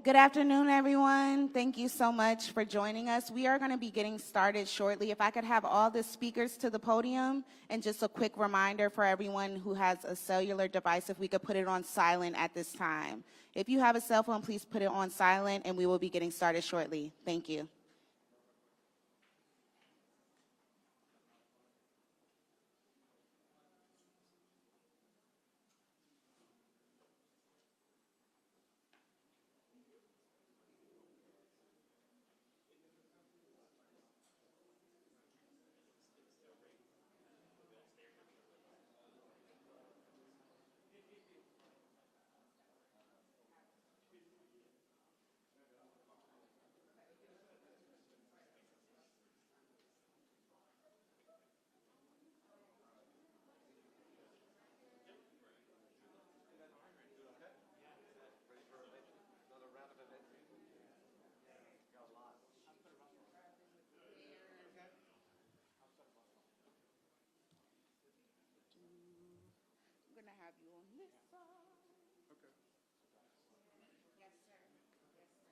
Good afternoon, everyone. Thank you so much for joining us. We are going to be getting started shortly. If I could have all the speakers to the podium, and just a quick reminder for everyone who has a cellular device, if we could put it on silent at this time. If you have a cell phone, please put it on silent, and we will be getting started shortly. Thank you. I'm going to have you on this side. Okay. Yes, sir. Yes, sir.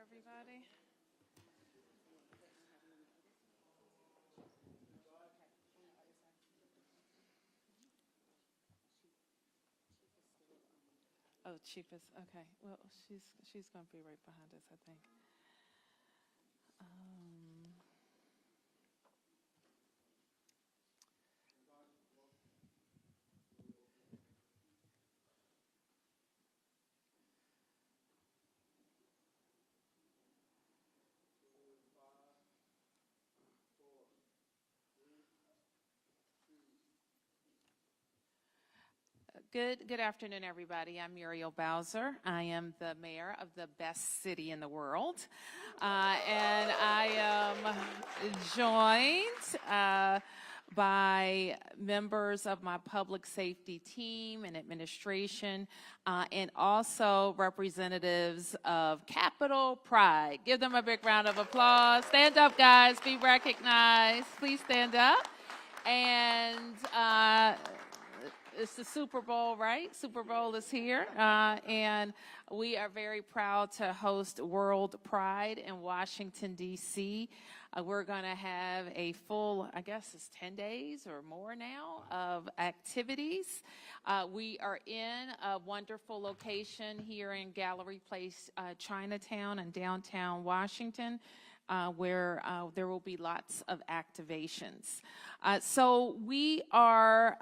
Everybody. Oh, cheapest. Okay. Well, she's going to be right behind us, I think. Good afternoon, everybody. I'm Muriel Bowser. I am the mayor of the best city in the world. And I am joined by members of my public safety team and administration, and also representatives of Capitol Pride. Give them a big round of applause. Stand up, guys. Be recognized. Please stand up. And it's the Super Bowl, right? Super Bowl is here, and we are very proud to host World Pride in Washington, D.C. We're going to have a full, I guess it's 10 days or more now, of activities. We are in a wonderful location here in Gallery Place, Chinatown in downtown Washington, where there will be lots of activations. So we are...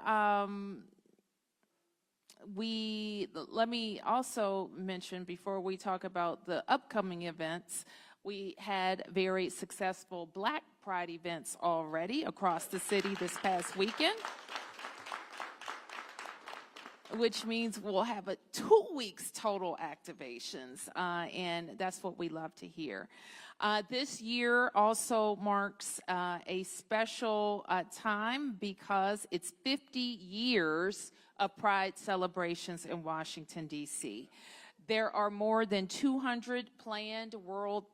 let me also mention, before we talk about the upcoming events, we had very successful Black Pride events already across the city this past weekend, which means we'll have 2 weeks total activations, and that's what we love to hear. This year also marks a special time because it's 50 years of Pride celebrations in Washington, D.C. There are more than 200 planned World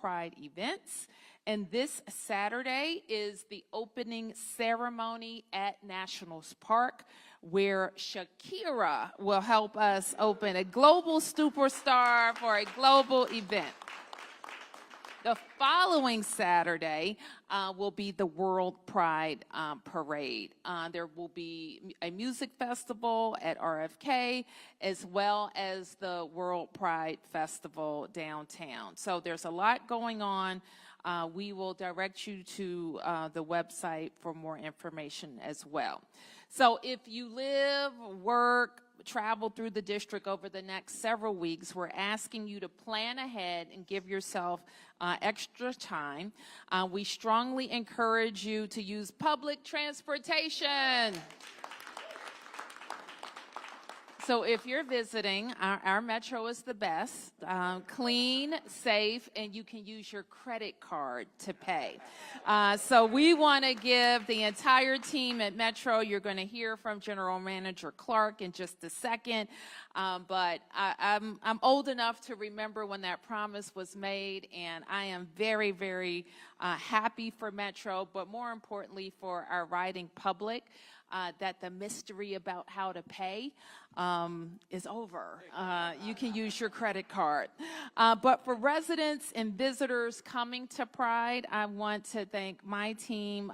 Pride events, and this Saturday is the opening ceremony at Nationals Park, where Shakira will help us open a global superstar for a global event. The following Saturday will be the World Pride Parade. There will be a music festival at RFK, as well as the World Pride Festival downtown. So there's a lot going on. We will direct you to the website for more information as well. So if you live, work, travel through the district over the next several weeks, we're asking you to plan ahead and give yourself extra time. We strongly encourage you to use public transportation. So if you're visiting, our metro is the best, clean, safe, and you can use your credit card to pay. So we want to give the entire team at Metro, you're going to hear from General Manager Clark in just a second, but I'm old enough to remember when that promise was made, and I am very, very happy for Metro, but more importantly for our riding public, that the mystery about how to pay is over. You can use your credit card. But for residents and visitors coming to Pride, I want to thank my team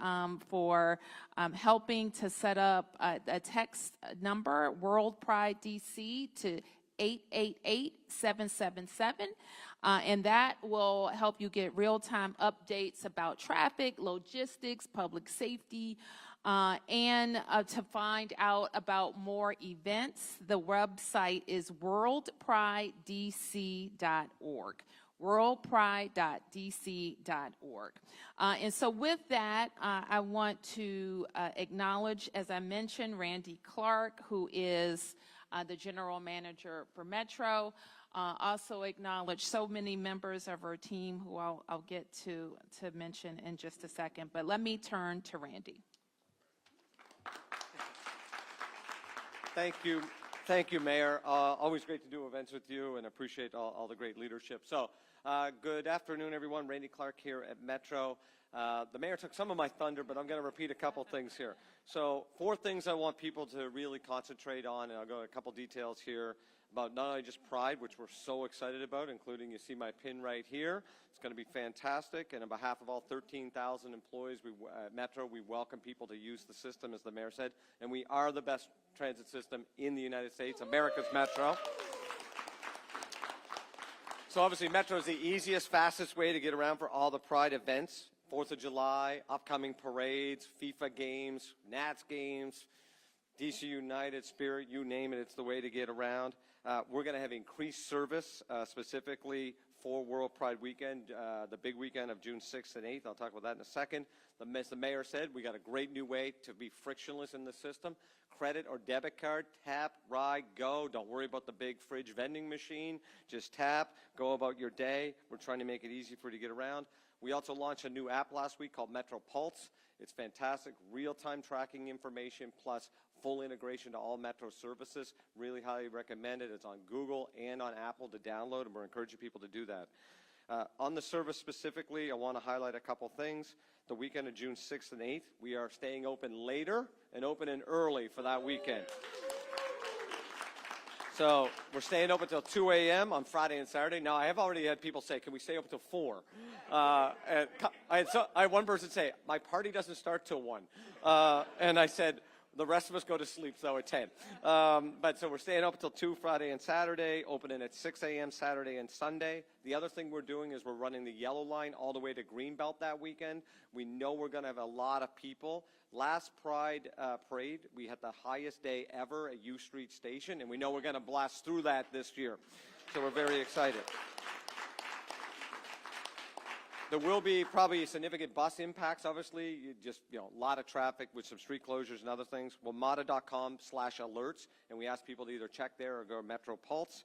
for helping to set up a text number, World Pride DC, to 888-777. And that will help you get real-time updates about traffic, logistics, public safety, and to find out about more events. The website is worldpridedc.org. worldpride.dc.org. And so with that, I want to acknowledge, as I mentioned, Randy Clark, who is the general manager for Metro. Also acknowledge so many members of our team who I'll get to mention in just a second. But let me turn to Randy. Thank you, Mayor. Always great to do events with you, and appreciate all the great leadership. So, good afternoon, everyone. Randy Clark here at Metro. The Mayor took some of my thunder, but I'm going to repeat a couple things here. So, 4 things I want people to really concentrate on, and I'll go into a couple details here about not only just Pride, which we're so excited about, including, you see my pin right here. It's going to be fantastic, and on behalf of all 13,000 employees at Metro, we welcome people to use the system, as the Mayor said, and we are the best transit system in the United States, America's Metro. So obviously Metro is the easiest, fastest way to get around for all the Pride events. 4th of July, upcoming parades, FIFA games, Nats games, DC United, Spirit, you name it, it's the way to get around. We're going to have increased service specifically for World Pride Weekend, the big weekend of June 6th and 8th. I'll talk about that in a second. As the mayor said, we got a great new way to be frictionless in the system. Credit or debit card, tap, ride, go. Don't worry about the big fridge vending machine. Just tap, go about your day. We're trying to make it easy for you to get around. We also launched a new app last week called Metro Pulse. It's fantastic, real-time tracking information plus full integration to all Metro services. Really highly recommend it. It's on Google and on Apple to download, and we're encouraging people to do that. On the service specifically, I want to highlight a couple things. The weekend of June 6th and 8th, we are staying open later and opening early for that weekend. So we're staying open until 2 a.m. on Friday and Saturday. Now, I have already had people say, can we stay open until 4? And I had one person say, my party doesn't start till 1. And I said, the rest of us go to sleep, so at 10. But so we're staying open until 2 Friday and Saturday, opening at 6 a.m. Saturday and Sunday. The other thing we're doing is we're running the yellow line all the way to Greenbelt that weekend. We know we're going to have a lot of people. Last Pride Parade, we had the highest day ever at U Street Station, and we know we're going to blast through that this year. So we're very excited. There will be probably significant bus impacts, obviously. A lot of traffic with some street closures and other things. WMATA.com/alerts, and we ask people to either check there or go to Metro Pulse.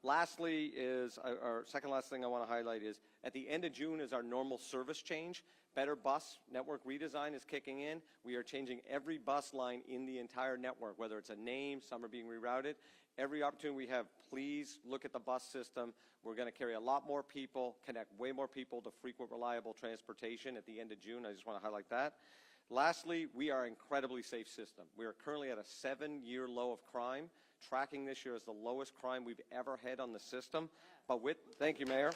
Lastly is, our second last thing I want to highlight is, at the end of June is our normal service change. Better Bus Network redesign is kicking in. We are changing every bus line in the entire network, whether it's a name, some are being rerouted. Every opportunity we have, please look at the bus system. We're going to carry a lot more people, connect way more people to frequent, reliable transportation at the end of June. I just want to highlight that. Lastly, we are an incredibly safe system. We are currently at a 7-year low of crime. Tracking this year is the lowest crime we've ever had on the system. But thank you, Mayor.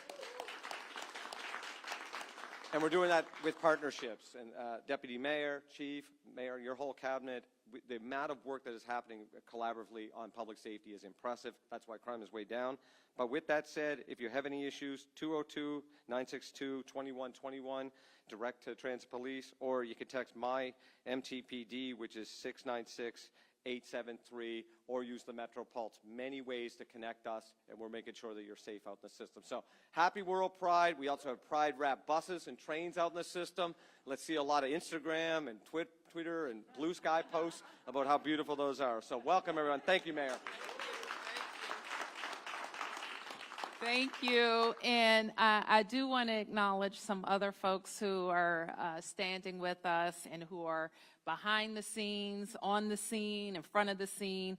And we're doing that with partnerships. And Deputy Mayor, Chief, Mayor, your whole cabinet, the amount of work that is happening collaboratively on public safety is impressive. That's why crime is way down. But with that said, if you have any issues, 202-962-2121, direct to Transit Police, or you can text my MTPD, which is 696-873, or use the Metro Pulse. Many ways to connect us, and we're making sure that you're safe out in the system. So happy World Pride. We also have Pride Wrap buses and trains out in the system. Let's see a lot of Instagram and Twitter and Blue Sky posts about how beautiful those are. So welcome, everyone. Thank you, Mayor. Thank you. And I do want to acknowledge some other folks who are standing with us and who are behind the scenes, on the scene, in front of the scene,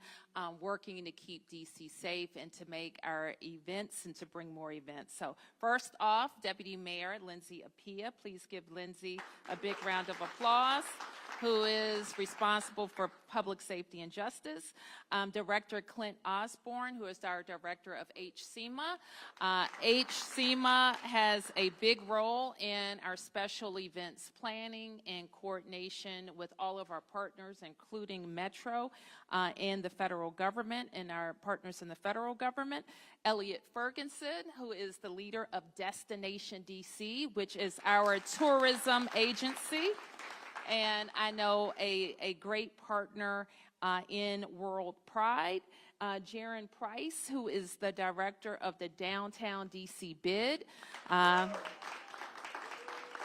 working to keep DC safe and to make our events and to bring more events. So first off, Deputy Mayor Lindsay Appiah. Please give Lindsay a big round of applause, who is responsible for public safety and justice. Director Clint Osborne, who is our director of HCMA. HCMA has a big role in our special events planning and coordination with all of our partners, including Metro and the federal government and our partners in the federal government. Elliot Ferguson, who is the leader of Destination DC, which is our tourism agency. And I know a great partner in World Pride, Jaron Price, who is the director of the Downtown DC Bid.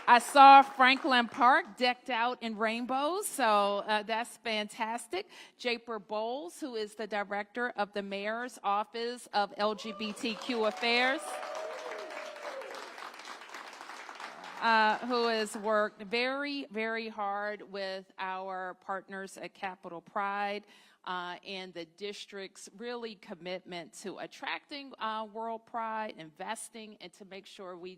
I saw Franklin Park decked out in rainbows, so that's fantastic. Japer Bowles, who is the director of the Mayor's Office of LGBTQ Affairs. Who has worked very, very hard with our partners at Capitol Pride and the district's really commitment to attracting World Pride, investing, and to make sure when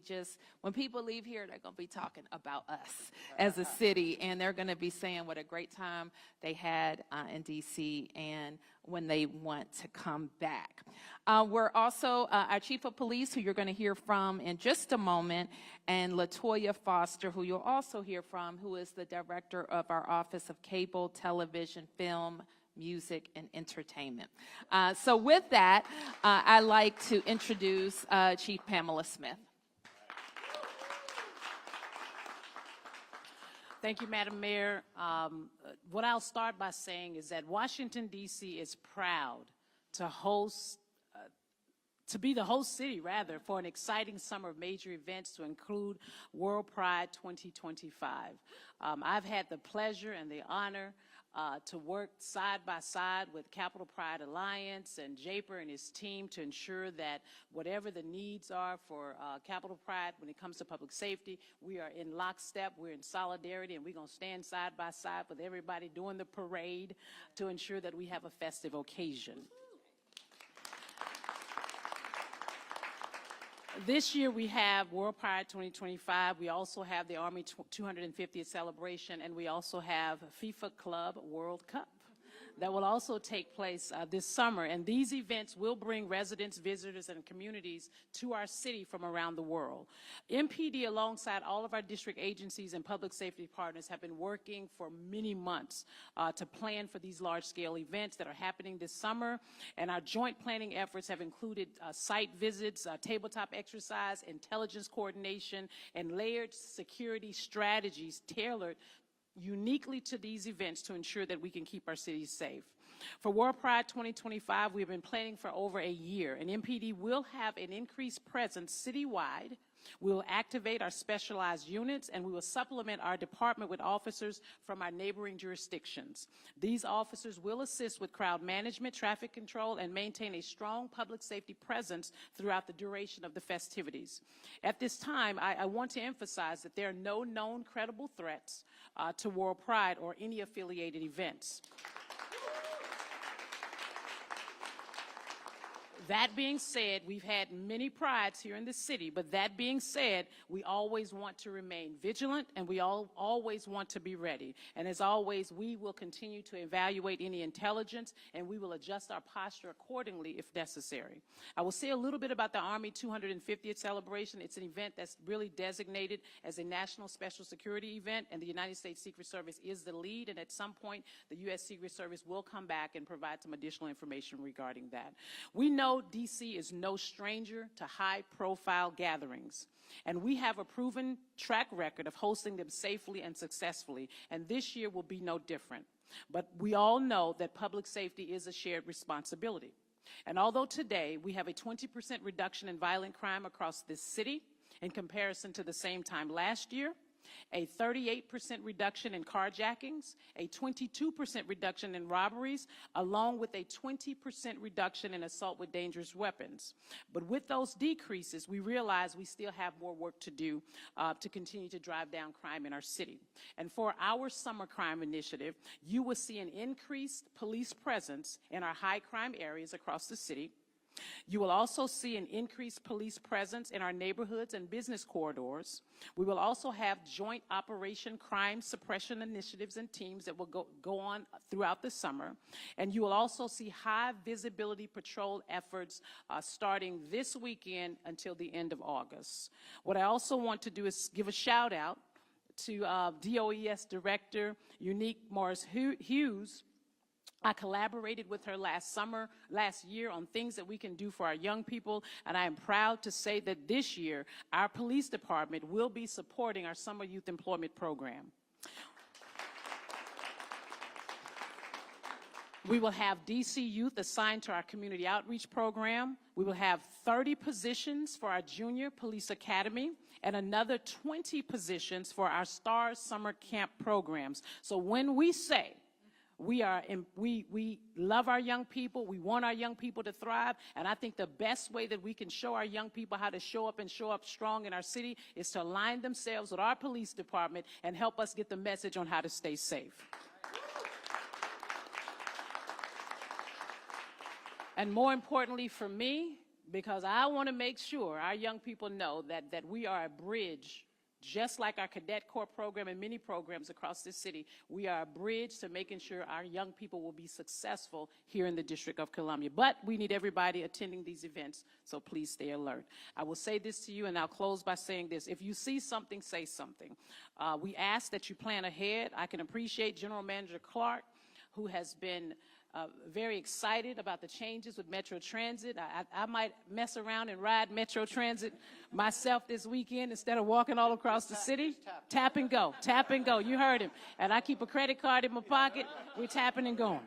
people leave here, they're going to be talking about us as a city, and they're going to be saying what a great time they had in D.C. and when they want to come back. We're also our Chief of Police, who you're going to hear from in just a moment, and LaToya Foster, who you'll also hear from, who is the director of our Office of Cable, Television, Film, Music, and Entertainment. So with that, I'd like to introduce Chief Pamela Smith. Thank you, Madam Mayor. What I'll start by saying is that Washington, D.C. is proud to host to be the host city, rather, for an exciting summer of major events to include World Pride 2025. I've had the pleasure and the honor to work side by side with Capital Pride Alliance and Japer and his team to ensure that whatever the needs are for Capital Pride when it comes to public safety, we are in lockstep, we're in solidarity, and we're going to stand side by side with everybody doing the parade to ensure that we have a festive occasion. This year we have World Pride 2025. We also have the Army 250th celebration, and we also have FIFA Club World Cup that will also take place this summer. And these events will bring residents, visitors, and communities to our city from around the world. MPD, alongside all of our district agencies and public safety partners, have been working for many months to plan for these large-scale events that are happening this summer. And our joint planning efforts have included site visits, tabletop exercise, intelligence coordination, and layered security strategies tailored uniquely to these events to ensure that we can keep our cities safe. For World Pride 2025, we've been planning for over a year, and MPD will have an increased presence citywide. We will activate our specialized units, and we will supplement our department with officers from our neighboring jurisdictions. These officers will assist with crowd management, traffic control, and maintain a strong public safety presence throughout the duration of the festivities. At this time, I want to emphasize that there are no known credible threats to World Pride or any affiliated events. That being said, we've had many prides here in the city, but that being said, we always want to remain vigilant, and we always want to be ready. And as always, we will continue to evaluate any intelligence, and we will adjust our posture accordingly if necessary. I will say a little bit about the Army 250th celebration. It's an event that's really designated as a national special security event, and the United States Secret Service is the lead, and at some point, the U.S. Secret Service will come back and provide some additional information regarding that. We know D.C. is no stranger to high-profile gatherings, and we have a proven track record of hosting them safely and successfully, and this year will be no different. But we all know that public safety is a shared responsibility. And although today we have a 20% reduction in violent crime across this city in comparison to the same time last year, a 38% reduction in carjackings, a 22% reduction in robberies, along with a 20% reduction in assault with dangerous weapons. But with those decreases, we realize we still have more work to do to continue to drive down crime in our city. And for our summer crime initiative, you will see an increased police presence in our high crime areas across the city. You will also see an increased police presence in our neighborhoods and business corridors. We will also have joint operation crime suppression initiatives and teams that will go on throughout the summer. And you will also see high visibility patrol efforts starting this weekend until the end of August. What I also want to do is give a shout out to DOES Director Unique Morris-Hughes. I collaborated with her last year on things that we can do for our young people, and I am proud to say that this year our police department will be supporting our summer youth employment program. We will have DC youth assigned to our community outreach program. We will have 30 positions for our junior police academy and another 20 positions for our STARS summer camp programs. So when we say we love our young people, we want our young people to thrive, and I think the best way that we can show our young people how to show up and show up strong in our city is to align themselves with our police department and help us get the message on how to stay safe. And more importantly for me, because I want to make sure our young people know that we are a bridge. Just like our Cadet Corps program and many programs across this city, we are a bridge to making sure our young people will be successful here in the District of Columbia. But we need everybody attending these events, so please stay alert. I will say this to you, and I'll close by saying this. If you see something, say something. We ask that you plan ahead. I can appreciate General Manager Clark, who has been very excited about the changes with Metro Transit. I might mess around and ride Metro Transit myself this weekend instead of walking all across the city. Tap and go, tap and go. You heard him. And I keep a credit card in my pocket. We're tapping and going.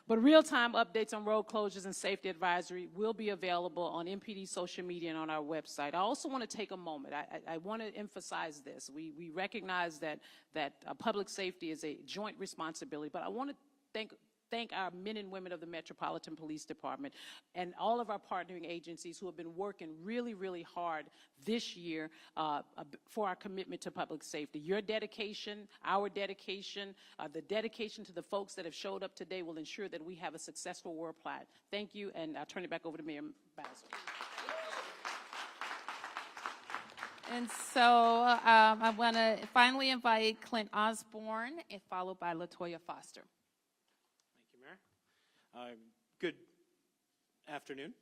But real-time updates on road closures and safety advisory will be available on MPD social media and on our website. I also want to take a moment. I want to emphasize this. We recognize that public safety is a joint responsibility, but I want to thank our men and women of the Metropolitan Police Department and all of our partnering agencies who have been working really, really hard this year for our commitment to public safety. Your dedication, our dedication, the dedication to the folks that have showed up today will ensure that we have a successful World Pride. Thank you, and I'll turn it back over to Mayor Bowser. And so I want to finally invite Clint Osborne, followed by LaToya Foster. Good afternoon.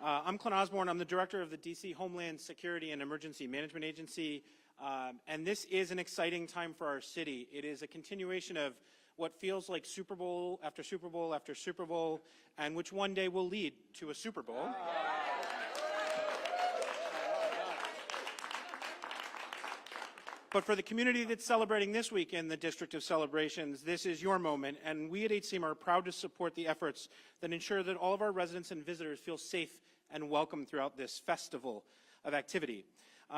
I'm Clint Osborne. I'm the director of the D.C. Homeland Security and Emergency Management Agency, and this is an exciting time for our city. It is a continuation of what feels like Super Bowl after Super Bowl after Super Bowl, and which one day will lead to a Super Bowl. But for the community that's celebrating this week in the District of Celebrations, this is your moment, and we at HCM are proud to support the efforts that ensure that all of our residents and visitors feel safe and welcome throughout this festival of activity.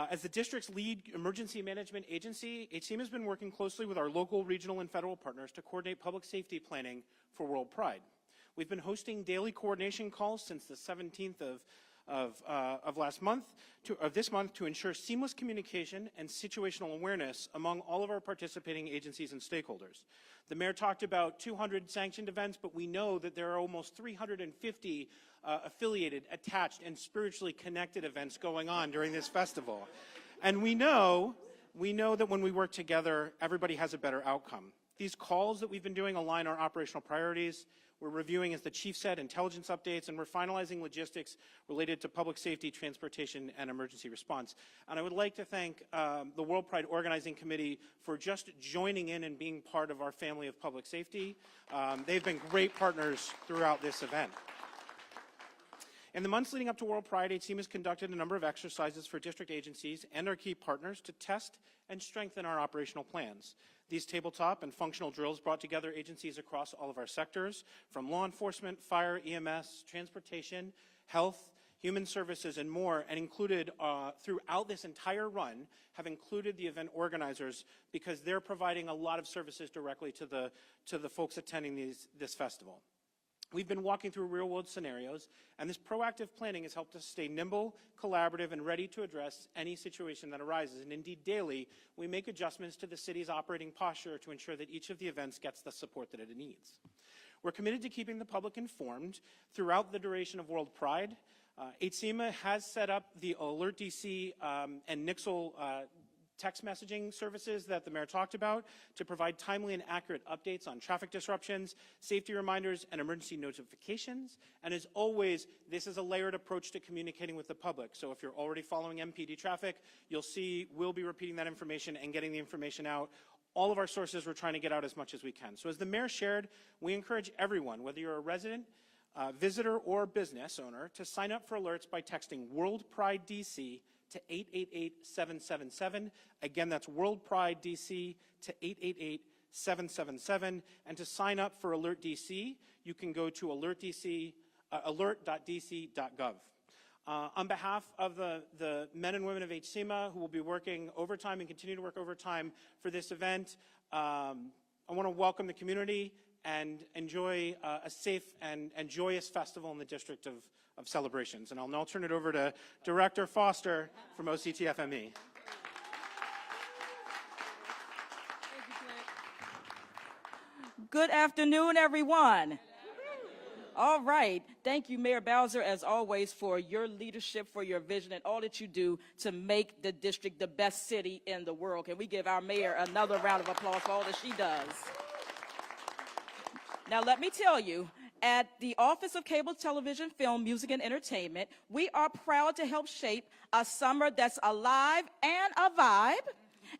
As the district's lead emergency management agency, HCM has been working closely with our local, regional, and federal partners to coordinate public safety planning for World Pride. We've been hosting daily coordination calls since the 17th of this month to ensure seamless communication and situational awareness among all of our participating agencies and stakeholders. The mayor talked about 200 sanctioned events, but we know that there are almost 350 affiliated, attached, and spiritually connected events going on during this festival. And we know that when we work together, everybody has a better outcome. These calls that we've been doing align our operational priorities. We're reviewing, as the chief said, intelligence updates, and we're finalizing logistics related to public safety, transportation, and emergency response. And I would like to thank the World Pride Organizing Committee for just joining in and being part of our family of public safety. They've been great partners throughout this event. In the months leading up to World Pride, HCM has conducted a number of exercises for district agencies and our key partners to test and strengthen our operational plans. These tabletop and functional drills brought together agencies across all of our sectors, from law enforcement, fire, EMS, transportation, health, human services, and more, and included throughout this entire run, have included the event organizers because they're providing a lot of services directly to the folks attending this festival. We've been walking through real-world scenarios, and this proactive planning has helped us stay nimble, collaborative, and ready to address any situation that arises. And indeed, daily, we make adjustments to the city's operating posture to ensure that each of the events gets the support that it needs. We're committed to keeping the public informed throughout the duration of World Pride. HCMA has set up the Alert DC and Nixle text messaging services that the mayor talked about to provide timely and accurate updates on traffic disruptions, safety reminders, and emergency notifications. And as always, this is a layered approach to communicating with the public. So if you're already following MPD traffic, you'll see we'll be repeating that information and getting the information out. All of our sources, we're trying to get out as much as we can. So as the mayor shared, we encourage everyone, whether you're a resident, visitor, or business owner, to sign up for alerts by texting World Pride DC to 888-777. Again, that's World Pride DC to 888-777. And to sign up for Alert DC, you can go to alert.dc.gov. On behalf of the men and women of HCMA who will be working overtime and continue to work overtime for this event, I want to welcome the community and enjoy a safe and joyous festival in the District of Celebrations. And I'll now turn it over to Director Foster from OCTFME. Good afternoon, everyone. All right. Thank you, Mayor Bowser, as always, for your leadership, for your vision, and all that you do to make the district the best city in the world. Can we give our mayor another round of applause for all that she does? Now, let me tell you, at the Office of Cable Television, Film, Music, and Entertainment, we are proud to help shape a summer that's alive and a vibe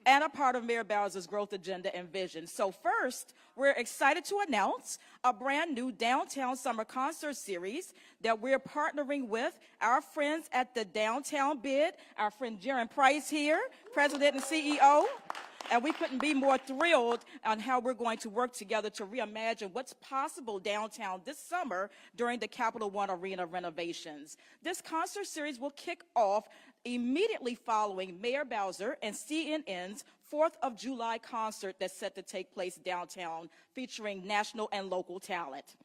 and a part of Mayor Bowser's growth agenda and vision. So first, we're excited to announce a brand new Downtown Summer Concert Series that we're partnering with our friends at the Downtown Bid, our friend Jaron Price here, President and CEO, And we couldn't be more thrilled on how we're going to work together to reimagine what's possible downtown this summer during the Capital One Arena renovations. This concert series will kick off immediately following Mayor Bowser and CNN's 4th of July concert that's set to take place downtown, featuring national and local talent.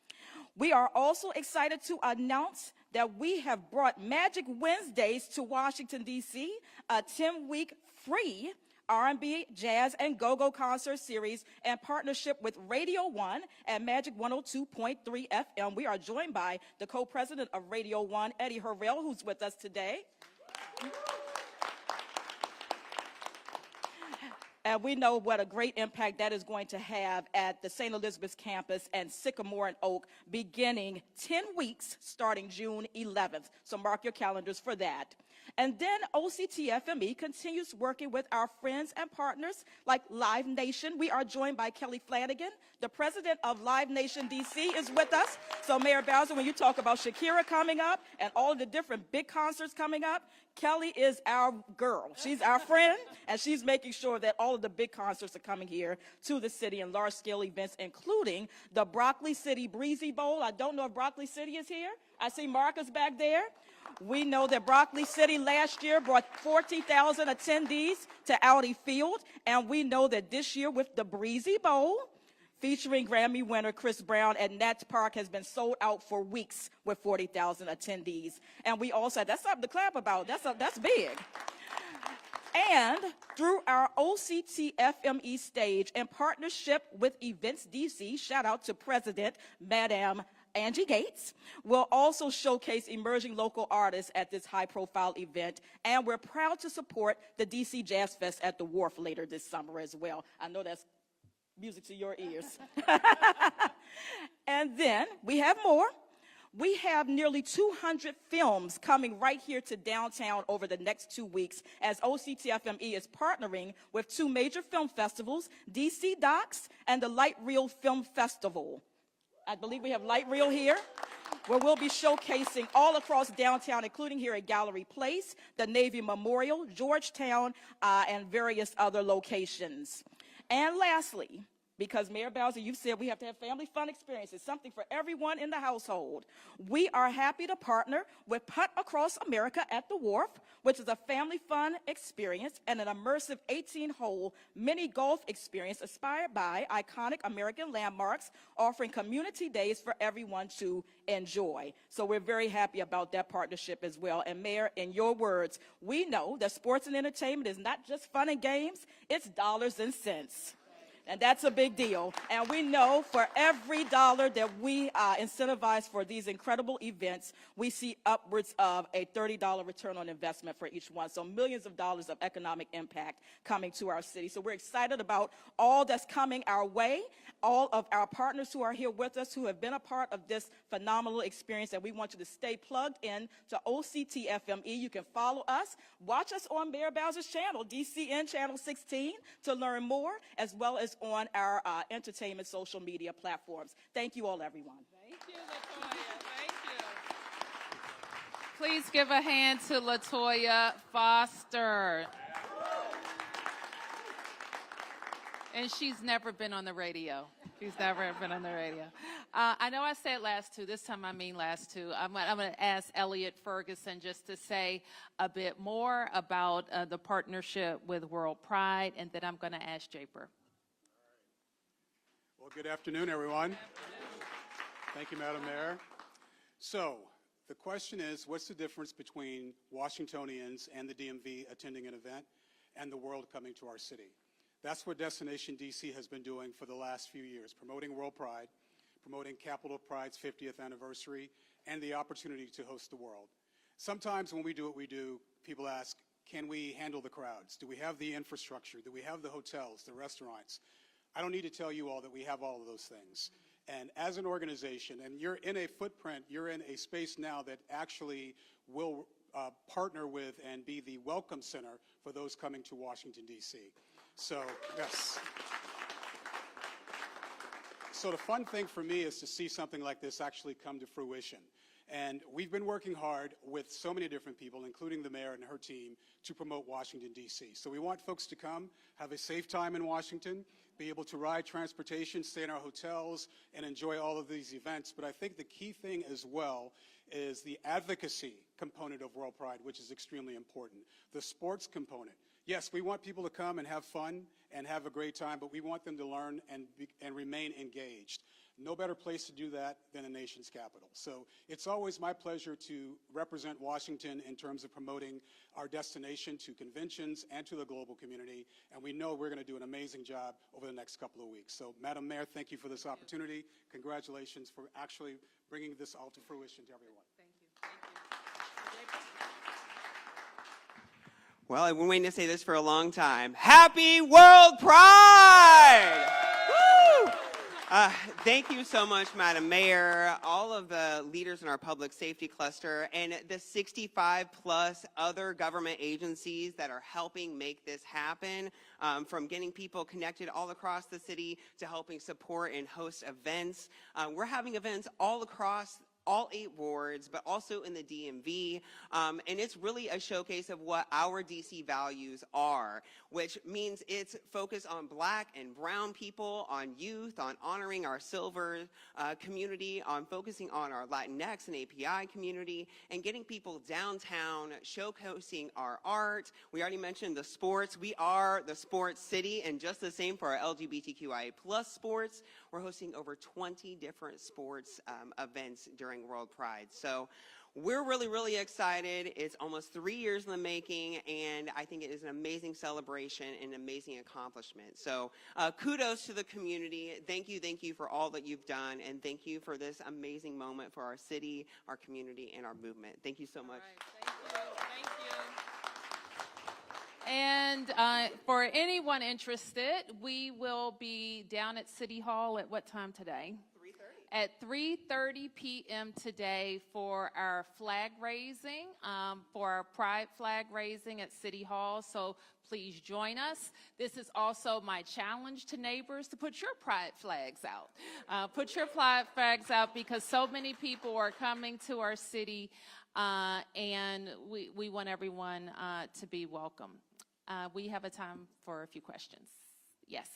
We are also excited to announce that we have brought Magic Wednesdays to Washington, D.C., a 10-week free R&B, jazz, and go-go concert series in partnership with Radio 1 and Magic 102.3 FM. We are joined by the co-president of Radio 1, Eddie Harrell, who's with us today. And we know what a great impact that is going to have at the St. Elizabeth's campus and Sycamore and Oak beginning 10 weeks starting June 11th. So mark your calendars for that. And then OCTFME continues working with our friends and partners like Live Nation. We are joined by Kelly Flanagan, the president of Live Nation DC is with us. So Mayor Bowser, when you talk about Shakira coming up and all of the different big concerts coming up, Kelly is our girl. She's our friend, and she's making sure that all of the big concerts are coming here to the city and large-scale events, including the Broccoli City Breezy Bowl. I don't know if Broccoli City is here. I see Marcus back there. We know that Broccoli City last year brought 40,000 attendees to Audi Field, and we know that this year with the Breezy Bowl, featuring Grammy winner Chris Brown at Nats Park, has been sold out for weeks with 40,000 attendees. And we also, that's something to clap about. That's big. And through our OCTFME stage in partnership with Events DC, shout out to President Madame Angie Gates, will also showcase emerging local artists at this high-profile event, and we're proud to support the DC Jazz Fest at the Wharf later this summer as well. I know that's music to your ears. And then we have more. We have nearly 200 films coming right here to downtown over the next 2 weeks as OCTFME is partnering with 2 major film festivals, DC Docs and the Light Reel Film Festival. I believe we have Light Reel here, where we'll be showcasing all across downtown, including here at Gallery Place, the Navy Memorial, Georgetown, and various other locations. And lastly, because Mayor Bowser, you've said we have to have family fun experiences, something for everyone in the household. We are happy to partner with Putt Across America at the Wharf, which is a family fun experience and an immersive 18-hole mini golf experience inspired by iconic American landmarks, offering community days for everyone to enjoy. So we're very happy about that partnership as well. And Mayor, in your words, we know that sports and entertainment is not just fun and games, it's dollars and cents. And that's a big deal. And we know for every dollar that we incentivize for these incredible events, we see upwards of a $30 return on investment for each one. So millions of dollars of economic impact coming to our city. So we're excited about all that's coming our way, all of our partners who are here with us who have been a part of this phenomenal experience, and we want you to stay plugged in to OCTFME. You can follow us, watch us on Mayor Bowser's channel, DCN Channel 16, to learn more, as well as on our entertainment social media platforms. Thank you all, everyone. Thank you, LaToya. Thank you. Please give a hand to LaToya Foster. And she's never been on the radio. She's never been on the radio. I know I said last two. This time I mean last two. I'm going to ask Elliot Ferguson just to say a bit more about the partnership with World Pride, and then I'm going to ask Japer. Well, good afternoon, everyone. Thank you, Madam Mayor. So, the question is, what's the difference between Washingtonians and the DMV attending an event and the world coming to our city? That's what Destination DC has been doing for the last few years, promoting World Pride, promoting Capital Pride's 50th anniversary, and the opportunity to host the world. Sometimes when we do what we do, people ask, can we handle the crowds? Do we have the infrastructure? Do we have the hotels, the restaurants? I don't need to tell you all that we have all of those things. And as an organization, and you're in a footprint, you're in a space now that actually will partner with and be the welcome center for those coming to Washington, D.C. So, yes. So the fun thing for me is to see something like this actually come to fruition. And we've been working hard with so many different people, including the mayor and her team, to promote Washington, D.C. So we want folks to come, have a safe time in Washington, be able to ride transportation, stay in our hotels, and enjoy all of these events. But I think the key thing as well is the advocacy component of World Pride, which is extremely important. The sports component. Yes, we want people to come and have fun and have a great time, but we want them to learn and remain engaged. No better place to do that than the nation's capital. So it's always my pleasure to represent Washington in terms of promoting our destination to conventions and to the global community, and we know we're going to do an amazing job over the next couple of weeks. So, Madam Mayor, thank you for this opportunity. Congratulations for actually bringing this all to fruition to everyone. Thank you. Well, I've been waiting to say this for a long time. Happy World Pride! Woo! Thank you so much, Madam Mayor, all of the leaders in our public safety cluster, and the 65-plus other government agencies that are helping make this happen, from getting people connected all across the city to helping support and host events. We're having events all across all 8 wards, but also in the DMV, and it's really a showcase of what our DC values are, which means it's focused on Black and brown people, on youth, on honoring our silver community, on focusing on our Latinx and API community, and getting people downtown, showcasing our art. We already mentioned the sports. We are the sports city, and just the same for our LGBTQIA+ sports. We're hosting over 20 different sports events during World Pride. So we're really, really excited. It's almost 3 years in the making, and I think it is an amazing celebration and an amazing accomplishment. So kudos to the community. Thank you for all that you've done, and thank you for this amazing moment for our city, our community, and our movement. Thank you so much. All right, thank you. And for anyone interested, we will be down at City Hall at what time today? At 3:30 p.m. today for our flag raising, for our Pride flag raising at City Hall. So please join us. This is also my challenge to neighbors to put your Pride flags out. Put your Pride flags out because so many people are coming to our city, and we want everyone to be welcome. We have a time for a few questions. Yes.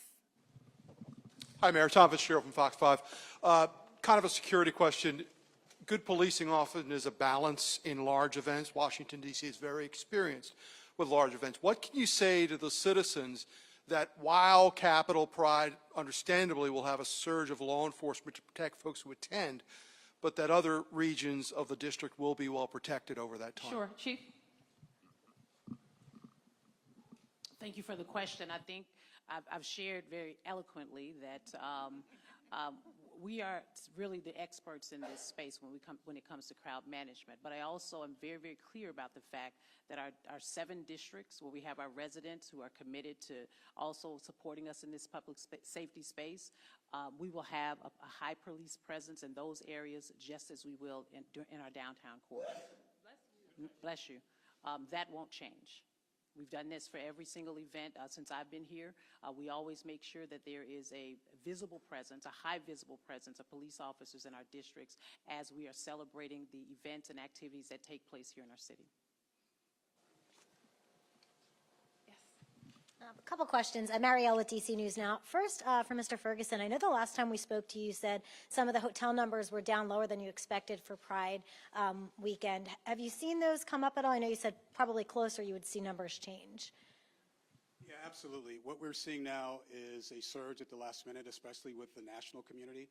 Hi, Mayor. Tom Fitzgerald from Fox 5. Kind of a security question. Good policing often is a balance in large events. Washington, D.C. is very experienced with large events. What can you say to the citizens that while Capitol Pride understandably will have a surge of law enforcement to protect folks who attend, but that other regions of the district will be well protected over that time? Sure. Chief? Thank you for the question. I think I've shared very eloquently that we are really the experts in this space when it comes to crowd management. But I also am very, very clear about the fact that our 7 districts, where we have our residents who are committed to also supporting us in this public safety space, we will have a high police presence in those areas, just as we will in our downtown core. Bless you. That won't change. We've done this for every single event since I've been here. We always make sure that there is a visible presence, a high visible presence of police officers in our districts as we are celebrating the events and activities that take place here in our city. A couple questions. Muriel with DC News Now. First, for Mr. Ferguson, I know the last time we spoke to you, you said some of the hotel numbers were down lower than you expected for Pride weekend. Have you seen those come up at all? I know you said probably closer you would see numbers change. Yeah, absolutely. What we're seeing now is a surge at the last minute, especially with the national community.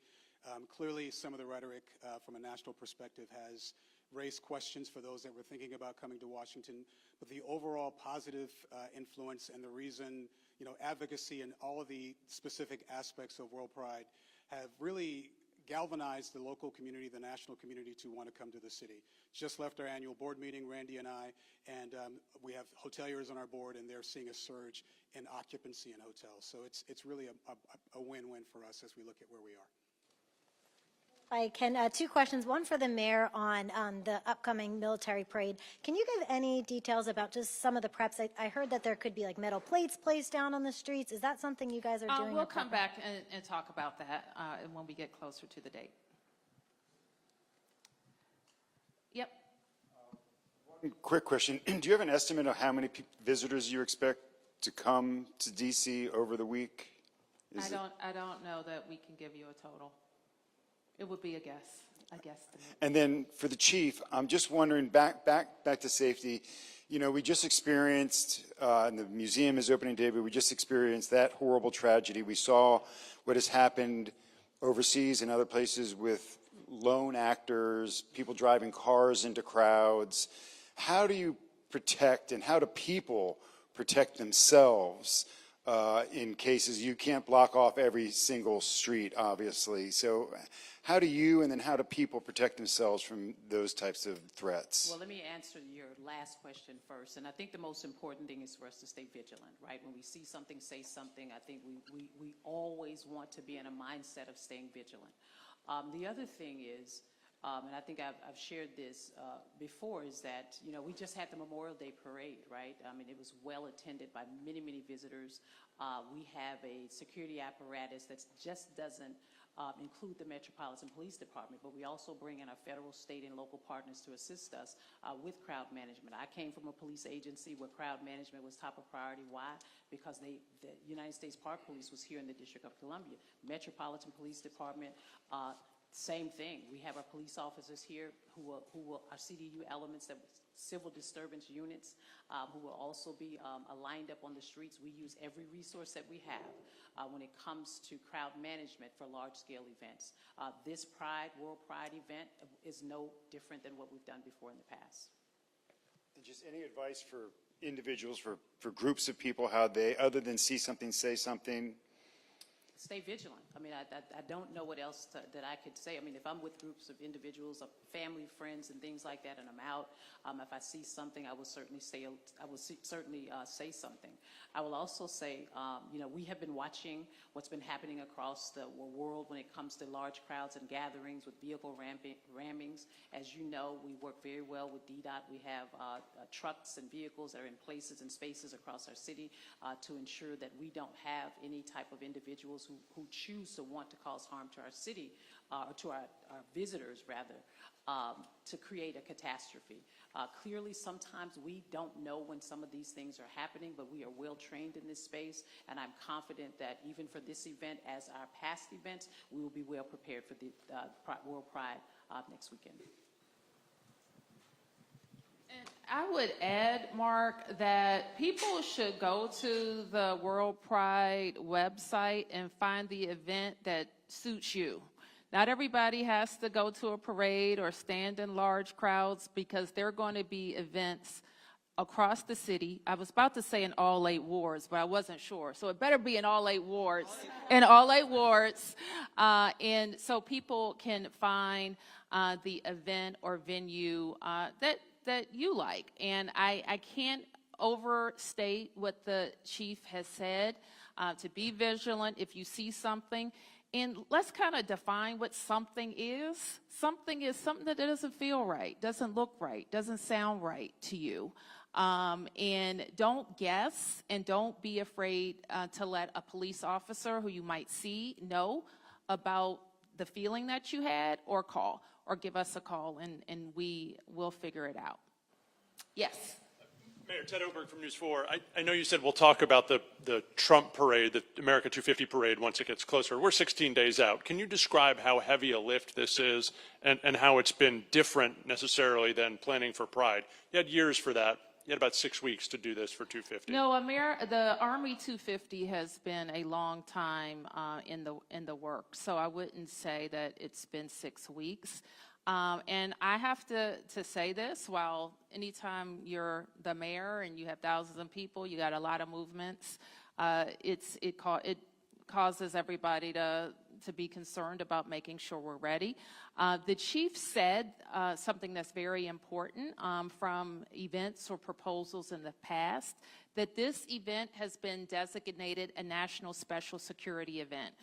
Clearly, some of the rhetoric from a national perspective has raised questions for those that were thinking about coming to Washington, but the overall positive influence and the reason, advocacy and all of the specific aspects of World Pride have really galvanized the local community, the national community to want to come to the city. Just left our annual board meeting, Randy and I, and we have hoteliers on our board, and they're seeing a surge in occupancy in hotels. So it's really a win-win for us as we look at where we are. I can, 2 questions. One for the mayor on the upcoming military parade. Can you give any details about just some of the preps? I heard that there could be like metal plates placed down on the streets. Is that something you guys are doing? We'll come back and talk about that when we get closer to the date. Yep. Quick question. Do you have an estimate of how many visitors you expect to come to DC over the week? I don't know that we can give you a total. It would be a guess. And then for the chief, I'm just wondering, back to safety. You know, we just experienced, and the museum is opening day, but we just experienced that horrible tragedy. We saw what has happened overseas and other places with lone actors, people driving cars into crowds. How do you protect, and how do people protect themselves in cases you can't block off every single street, obviously? So how do you, and then how do people protect themselves from those types of threats? Well, let me answer your last question first. And I think the most important thing is for us to stay vigilant, right? When we see something, say something, I think we always want to be in a mindset of staying vigilant. The other thing is, and I think I've shared this before, is that, you know, we just had the Memorial Day parade, right? I mean, it was well attended by many, many visitors. We have a security apparatus that just doesn't include the Metropolitan Police Department, but we also bring in our federal, state, and local partners to assist us with crowd management. I came from a police agency where crowd management was top of priority. Why? Because the United States Park Police was here in the District of Columbia. Metropolitan Police Department, same thing. We have our police officers here who will our CDU elements, that civil disturbance units, who will also be lined up on the streets. We use every resource that we have when it comes to crowd management for large-scale events. This Pride, World Pride event is no different than what we've done before in the past. And just any advice for individuals, for groups of people, how they, other than see something, say something? Stay vigilant. I mean, I don't know what else that I could say. I mean, if I'm with groups of individuals, of family, friends, and things like that, and I'm out, if I see something, I will certainly say something. I will also say, you know, we have been watching what's been happening across the world when it comes to large crowds and gatherings with vehicle rammings. As you know, we work very well with DDOT. We have trucks and vehicles that are in places and spaces across our city to ensure that we don't have any type of individuals who choose to want to cause harm to our city, or to our visitors, rather, to create a catastrophe. Clearly, sometimes we don't know when some of these things are happening, but we are well trained in this space, and I'm confident that even for this event, as our past events, we will be well prepared for the World Pride next weekend. And I would add, Mark, that people should go to the World Pride website and find the event that suits you. Not everybody has to go to a parade or stand in large crowds, because there are going to be events across the city. I was about to say in all 8 wards, but I wasn't sure. So it better be in all 8 wards. In all 8 wards. And so people can find the event or venue that you like. And I can't overstate what the chief has said, to be vigilant if you see something. And let's kind of define what something is. Something is something that doesn't feel right, doesn't look right, doesn't sound right to you. And don't guess, and don't be afraid to let a police officer who you might see know about the feeling that you had, or call, or give us a call, and we will figure it out. Yes. Mayor, Ted Oberg from News 4. I know you said we'll talk about the Trump parade, the America 250 parade, once it gets closer. We're 16 days out. Can you describe how heavy a lift this is, and how it's been different necessarily than planning for Pride? You had years for that. You had about 6 weeks to do this for 250. No, the Army 250 has been a long time in the works, so I wouldn't say that it's been 6 weeks. And I have to say this, while anytime you're the mayor and you have thousands of people, you got a lot of movements, it causes everybody to be concerned about making sure we're ready. The chief said something that's very important from events or proposals in the past, that this event has been designated a national special security event,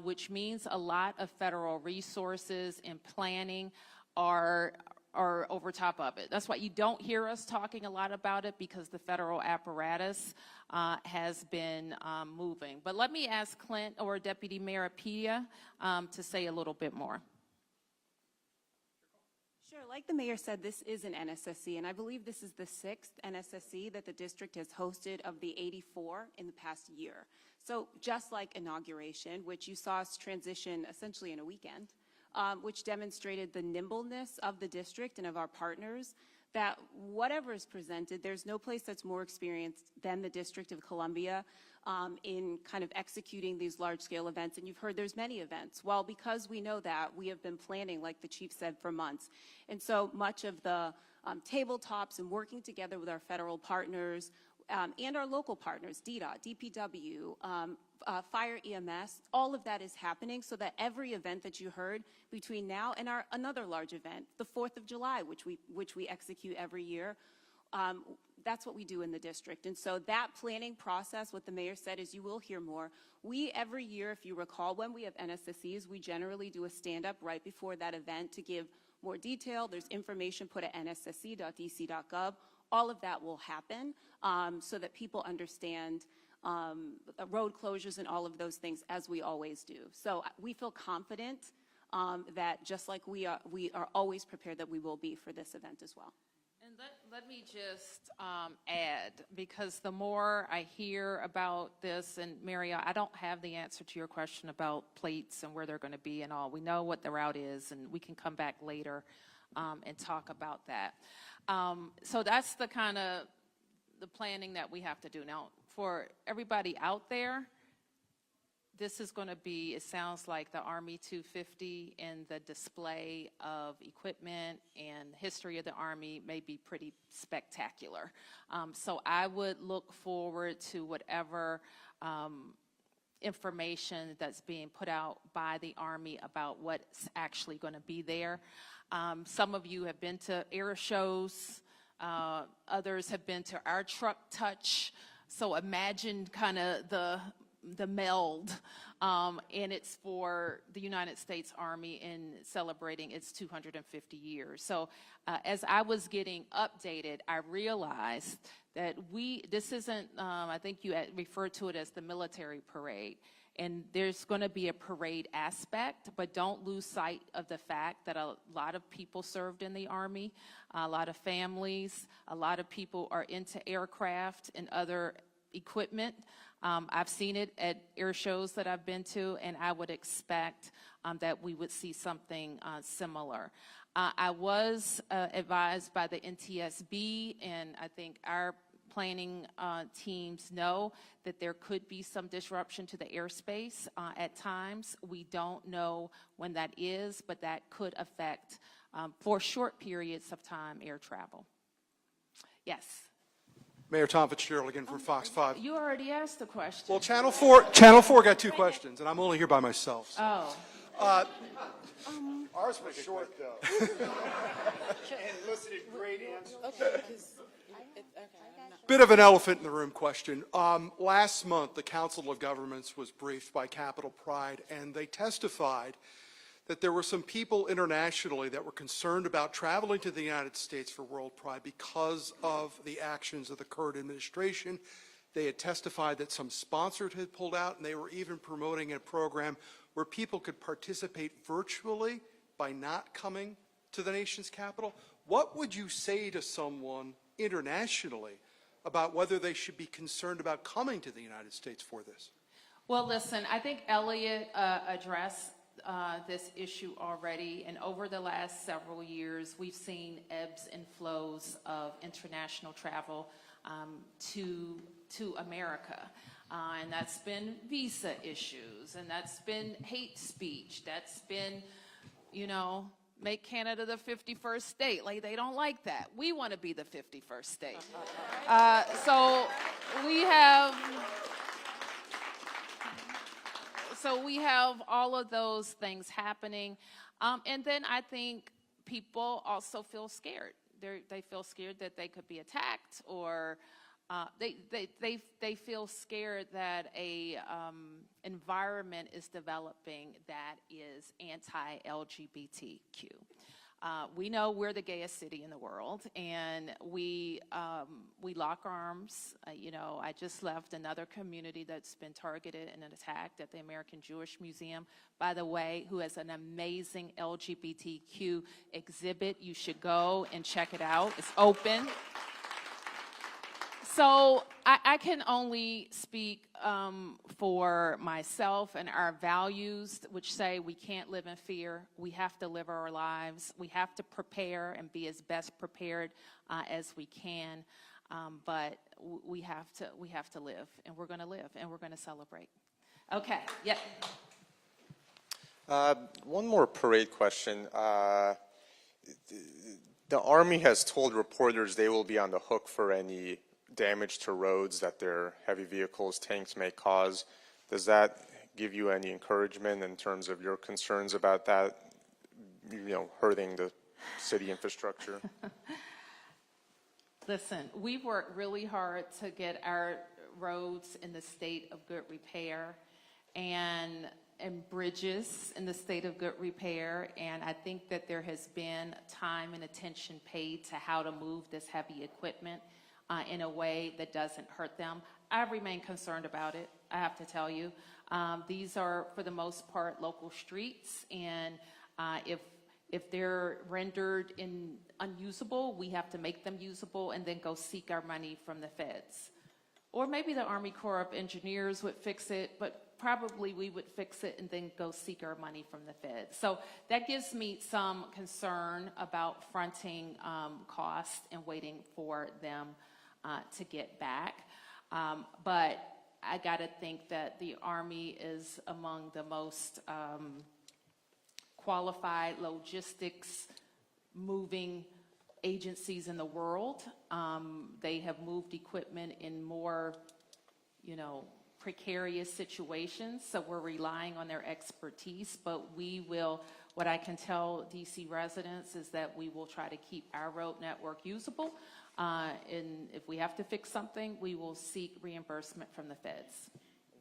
which means a lot of federal resources and planning are over top of it. That's why you don't hear us talking a lot about it, because the federal apparatus has been moving. But let me ask Clint or Deputy Mayor Apia to say a little bit more. Sure. Like the mayor said, this is an NSSC, and I believe this is the 6th NSSC that the district has hosted of the 84 in the past year. So just like inauguration, which you saw us transition essentially in a weekend, which demonstrated the nimbleness of the district and of our partners, that whatever is presented, there's no place that's more experienced than the District of Columbia in kind of executing these large-scale events. And you've heard there's many events. Well, because we know that, we have been planning, like the chief said, for months. And so much of the tabletops and working together with our federal partners and our local partners, DDOT, DPW, Fire EMS, all of that is happening so that every event that you heard between now and another large event, the 4th of July, which we execute every year, that's what we do in the district. And so that planning process, what the mayor said is you will hear more. We, every year, if you recall, when we have NSSCs, we generally do a stand-up right before that event to give more detail. There's information put at nssc.dc.gov. All of that will happen so that people understand road closures and all of those things, as we always do. So we feel confident that just like we are always prepared, that we will be for this event as well. And let me just add, because the more I hear about this, and Muriel, I don't have the answer to your question about plates and where they're going to be and all. We know what the route is, and we can come back later and talk about that. So that's the kind of the planning that we have to do. Now, for everybody out there, this is going to be, it sounds like the Army 250, and the display of equipment and history of the Army may be pretty spectacular. So I would look forward to whatever information that's being put out by the Army about what's actually going to be there. Some of you have been to air shows. Others have been to our truck touch. So imagine kind of the meld, and it's for the United States Army in celebrating its 250 years. So as I was getting updated, I realized that this isn't, I think you referred to it as the military parade. And there's going to be a parade aspect, but don't lose sight of the fact that a lot of people served in the Army, a lot of families, a lot of people are into aircraft and other equipment. I've seen it at air shows that I've been to, and I would expect that we would see something similar. I was advised by the NTSB, and I think our planning teams know that there could be some disruption to the airspace at times. We don't know when that is, but that could affect, for short periods of time, air travel. Yes. Mayor Tom Fitzgerald again from Fox 5. You already asked the question. Well, Channel 4 got 2 questions, and I'm only here by myself. So. Oh. Ours was short, though. And elicited great answers. Bit of an elephant in the room question. Last month, the Council of Governments was briefed by Capitol Pride, and they testified that there were some people internationally that were concerned about traveling to the United States for World Pride because of the actions of the current administration. They had testified that some sponsors had pulled out, and they were even promoting a program where people could participate virtually by not coming to the nation's capital. What would you say to someone internationally about whether they should be concerned about coming to the United States for this? Well, listen, I think Elliot addressed this issue already, and over the last several years, we've seen ebbs and flows of international travel to America. And that's been visa issues, and that's been hate speech, that's been, make Canada the 51st state. Like, they don't like that. We want to be the 51st state. So we have all of those things happening. And then I think people also feel scared. They feel scared that they could be attacked, or they feel scared that a environment is developing that is anti-LGBTQ. We know we're the gayest city in the world, and we lock arms. You know, I just left another community that's been targeted and attacked at the American Jewish Museum, by the way, who has an amazing LGBTQ exhibit. You should go and check it out. It's open. So I can only speak for myself and our values, which say we can't live in fear. We have to live our lives. We have to prepare and be as best prepared as we can. But we have to live, and we're going to live, and we're going to celebrate. Okay. Yeah. One more parade question. The Army has told reporters they will be on the hook for any damage to roads that their heavy vehicles, tanks may cause. Does that give you any encouragement in terms of your concerns about that, you know, hurting the city infrastructure? Listen, we've worked really hard to get our roads in the state of good repair and bridges in the state of good repair, and I think that there has been time and attention paid to how to move this heavy equipment in a way that doesn't hurt them. I remain concerned about it, I have to tell you. These are, for the most part, local streets, and if they're rendered unusable, we have to make them usable and then go seek our money from the feds. Or maybe the Army Corps of Engineers would fix it, but probably we would fix it and then go seek our money from the feds. So that gives me some concern about fronting costs and waiting for them to get back. But I gotta think that the Army is among the most qualified logistics moving agencies in the world. They have moved equipment in more, you know, precarious situations, so we're relying on their expertise, but we will, what I can tell DC residents is that we will try to keep our road network usable, and if we have to fix something, we will seek reimbursement from the feds.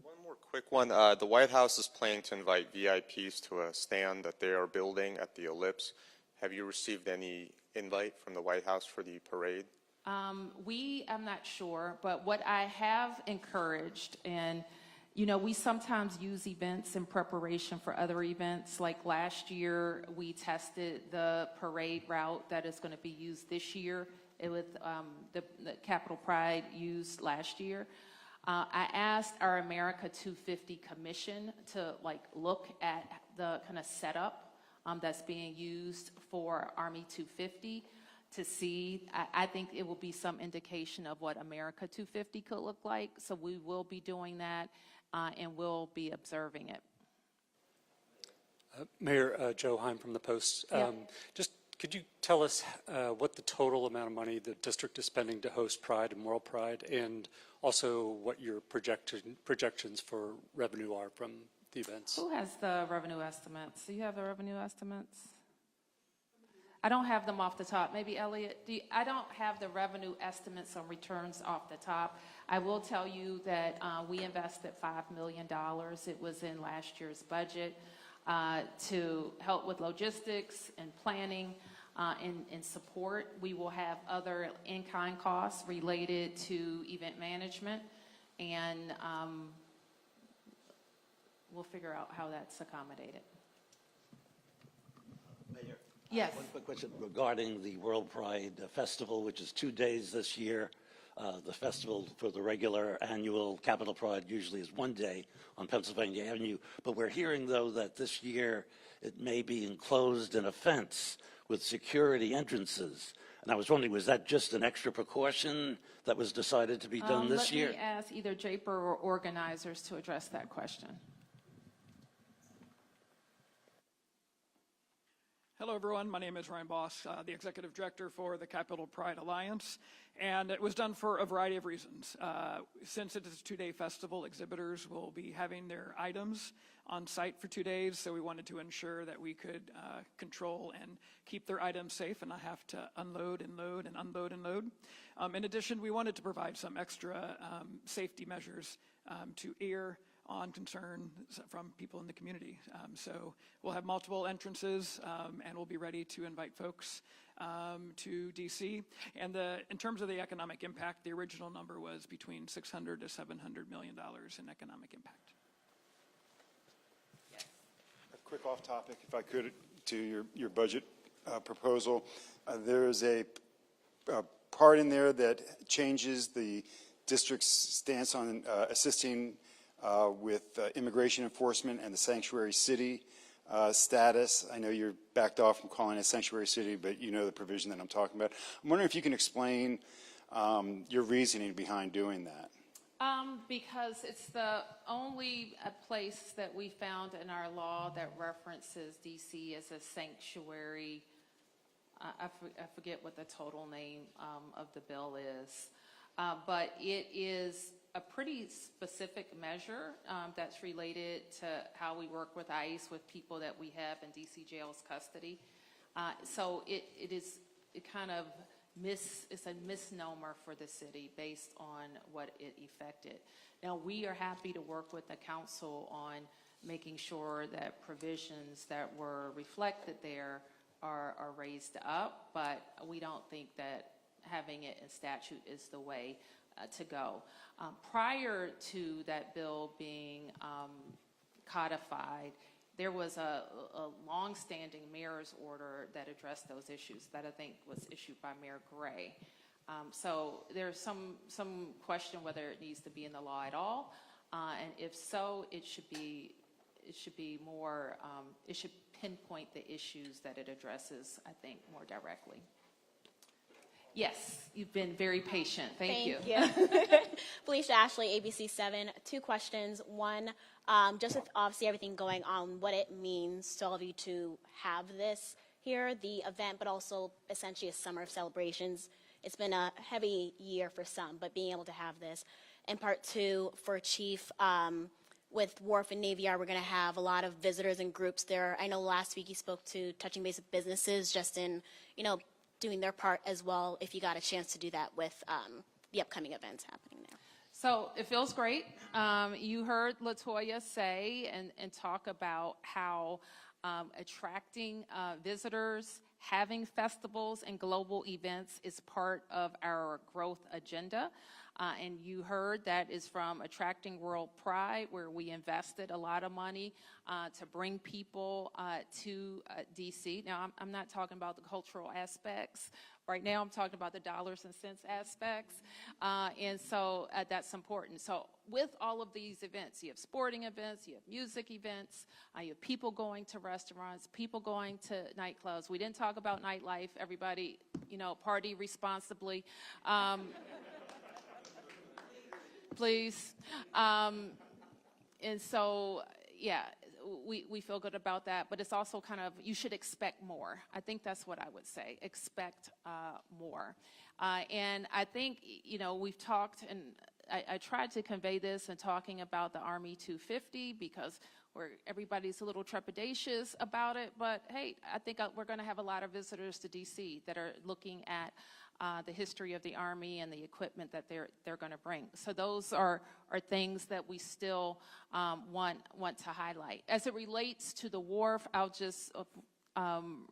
One more quick one. The White House is planning to invite VIPs to a stand that they are building at the Ellipse. Have you received any invite from the White House for the parade? I'm not sure, but what I have encouraged, and you know, we sometimes use events in preparation for other events. Like last year, we tested the parade route that is going to be used this year. It was the Capitol Pride used last year. I asked our America 250 Commission to look at the kind of setup that's being used for Army 250 to see. I think it will be some indication of what America 250 could look like. So we will be doing that and we'll be observing it. Mayor Joe Heim from the Post. Yeah. Just could you tell us what the total amount of money the district is spending to host Pride and World Pride, and also what your projections for revenue are from the events? Who has the revenue estimates? Do you have the revenue estimates? I don't have them off the top. Maybe Elliot, I don't have the revenue estimates on returns off the top. I will tell you that we invested $5 million. It was in last year's budget to help with logistics and planning and support. We will have other in-kind costs related to event management, and we'll figure out how that's accommodated. Mayor. Yes. One quick question regarding the World Pride Festival, which is 2 days this year. The festival for the regular annual Capitol Pride usually is 1 day on Pennsylvania Avenue. But we're hearing, though, that this year it may be enclosed in a fence with security entrances. And I was wondering, was that just an extra precaution that was decided to be done this year? Let me ask either JAPER or organizers to address that question. Hello, everyone. My name is Ryan Boss, the Executive Director for the Capitol Pride Alliance, and it was done for a variety of reasons. Since it is a 2-day festival, exhibitors will be having their items on site for 2 days, so we wanted to ensure that we could control and keep their items safe and not have to unload and load and unload and load. In addition, we wanted to provide some extra safety measures to err on concern from people in the community. So we'll have multiple entrances, and we'll be ready to invite folks to DC. And in terms of the economic impact, the original number was between $600 to $700 million in economic impact. A quick off topic, if I could, to your budget proposal. There's a part in there that changes the district's stance on assisting with immigration enforcement and the sanctuary city status. I know you're backed off from calling it sanctuary city, but you know the provision that I'm talking about. I'm wondering if you can explain your reasoning behind doing that. Because it's the only place that we found in our law that references DC as a sanctuary. I forget what the total name of the bill is, but it is a pretty specific measure that's related to how we work with ICE with people that we have in DC jail's custody. So it's a misnomer for the city based on what it affected. Now, we are happy to work with the council on making sure that provisions that were reflected there are raised up, but we don't think that having it in statute is the way to go. Prior to that bill being codified, there was a long-standing mayor's order that addressed those issues that I think was issued by Mayor Gray. So there's some question whether it needs to be in the law at all, and if so, it should be more. It should pinpoint the issues that it addresses, I think, more directly. Yes, you've been very patient. Thank you. Felicia Ashley, ABC7. 2 questions. One, just with obviously everything going on, what it means to all of you to have this here, the event, but also essentially a summer of celebrations. It's been a heavy year for some, but being able to have this. And part 2, for Chief, with Wharf and Navy Yard, we're going to have a lot of visitors and groups there. I know last week you spoke to touching base with businesses just in, doing their part as well, if you got a chance to do that with the upcoming events happening there. So it feels great. You heard LaToya say and talk about how attracting visitors, having festivals and global events is part of our growth agenda. And you heard that is from Attracting World Pride, where we invested a lot of money to bring people to DC. Now, I'm not talking about the cultural aspects. Right now, I'm talking about the dollars and cents aspects. And so that's important. So with all of these events, you have sporting events, you have music events, you have people going to restaurants, people going to nightclubs. We didn't talk about nightlife. Everybody, party responsibly. Please. And so, yeah, we feel good about that, but it's also you should expect more. I think that's what I would say, expect more. And I think, we've talked, and I tried to convey this in talking about the Army 250 because everybody's a little trepidatious about it, but hey, I think we're going to have a lot of visitors to DC that are looking at the history of the Army and the equipment that they're going to bring. So those are things that we still want to highlight. As it relates to the wharf, I'll just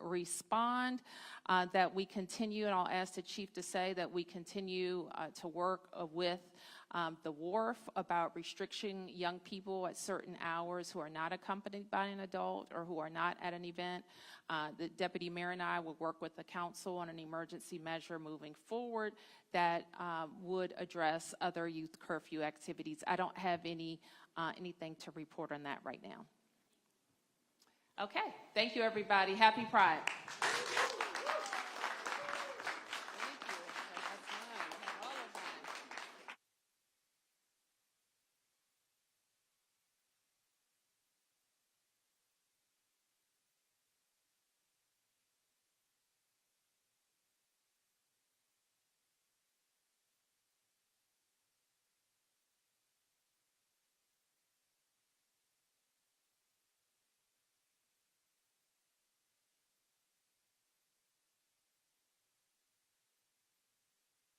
respond that we continue, and I'll ask the Chief to say that we continue to work with the wharf about restricting young people at certain hours who are not accompanied by an adult or who are not at an event. The Deputy Mayor and I will work with the council on an emergency measure moving forward that would address other youth curfew activities. I don't have anything to report on that right now. Okay, thank you everybody. Happy Pride.